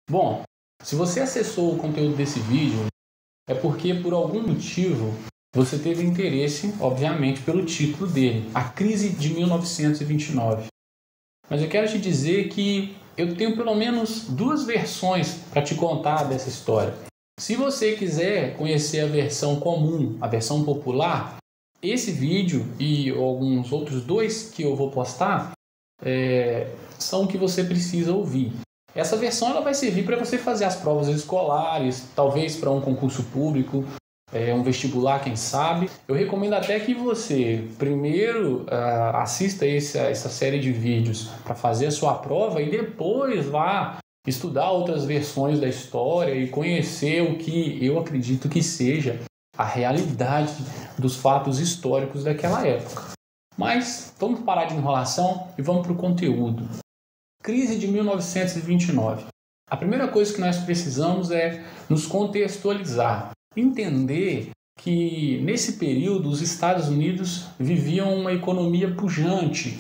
Bom, se você acessou o conteúdo desse vídeo, é porque por algum motivo você teve interesse, obviamente, pelo título dele, A Crise de 1929. Mas eu quero te dizer que eu tenho pelo menos duas versões para te contar dessa história. Se você quiser conhecer a versão comum, a versão popular, esse vídeo e alguns outros dois que eu vou postar são o que você precisa ouvir. Essa versão ela vai servir para você fazer as provas escolares, talvez para um concurso público, um vestibular, quem sabe. Eu recomendo até que você primeiro assista essa série de vídeos para fazer a sua prova e depois vá estudar outras versões da história e conhecer o que eu acredito que seja a realidade dos fatos históricos daquela época. Mas vamos parar de enrolação e vamos para o conteúdo. Crise de 1929. A primeira coisa que nós precisamos é nos contextualizar, entender que nesse período os Estados Unidos viviam uma economia pujante.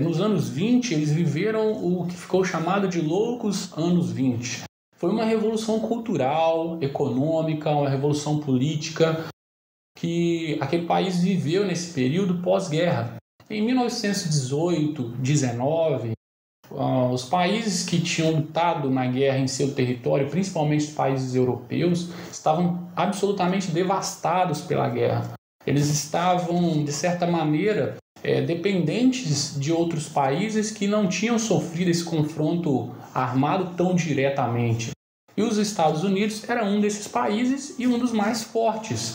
Nos anos 20 eles viveram o que ficou chamado de loucos anos 20. Foi uma revolução cultural, econômica, uma revolução política que aquele país viveu nesse período pós-guerra. Em 1918, 19, os países que tinham lutado na guerra em seu território, principalmente os países europeus, estavam absolutamente devastados pela guerra. Eles estavam, de certa maneira, dependentes de outros países que não tinham sofrido esse confronto armado tão diretamente. E os Estados Unidos era um desses países e um dos mais fortes.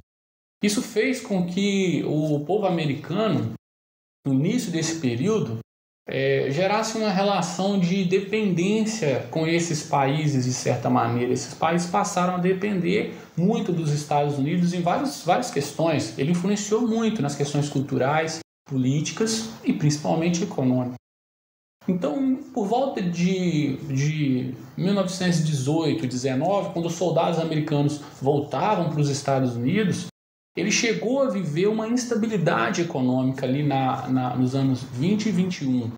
Isso fez com que o povo americano, no início desse período, gerasse uma relação de dependência com esses países, de certa maneira. Esses países passaram a depender muito dos Estados Unidos em várias questões. Ele influenciou muito nas questões culturais, políticas e principalmente econômicas. Então, por volta de 1918, 19, quando os soldados americanos voltavam para os Estados Unidos, ele chegou a viver uma instabilidade econômica ali nos anos 20 e 21.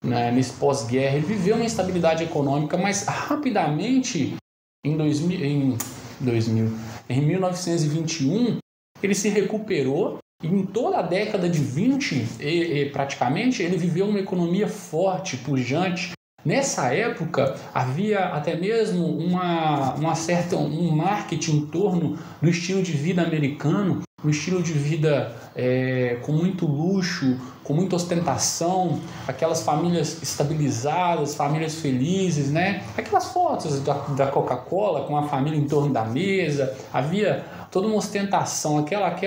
Nesse pós-guerra, ele viveu uma instabilidade econômica, mas rapidamente, em 1921, ele se recuperou e em toda a década de 20, praticamente, ele viveu uma economia forte, pujante. Nessa época, havia até mesmo um marketing em torno do estilo de vida americano, um estilo de vida com muito luxo, com muita ostentação, aquelas famílias estabilizadas, famílias felizes, né? Aquelas fotos da Coca-Cola com a família em torno da mesa, havia toda uma ostentação, aquela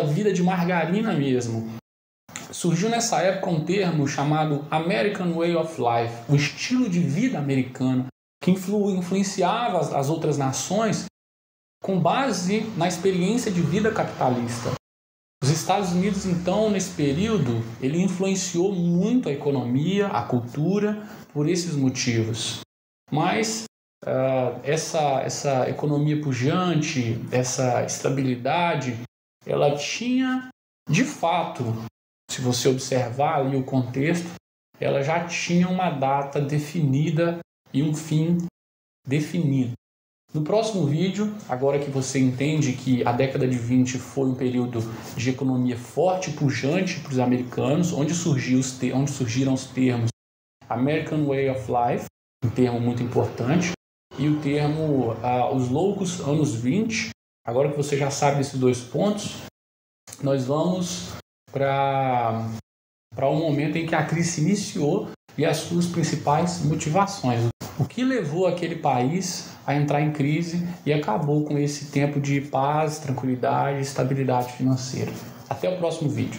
vida de margarina mesmo. Surgiu nessa época um termo chamado American Way of Life, o estilo de vida americano, que influenciava as outras nações com base na experiência de vida capitalista. Os Estados Unidos, então, nesse período, ele influenciou muito a economia, a cultura, por esses motivos. Mas essa economia pujante, essa estabilidade, ela tinha, de fato, se você observar ali o contexto, ela já tinha uma data definida e um fim definido. No próximo vídeo, agora que você entende que a década de 20 foi um período de economia forte e pujante para os americanos, onde surgiram os termos American Way of Life, um termo muito importante, e o termo os loucos anos 20, agora que você já sabe desses dois pontos, nós vamos para o momento em que a crise se iniciou e as suas principais motivações. O que levou aquele país a entrar em crise e acabou com esse tempo de paz, tranquilidade e estabilidade financeira. Até o próximo vídeo.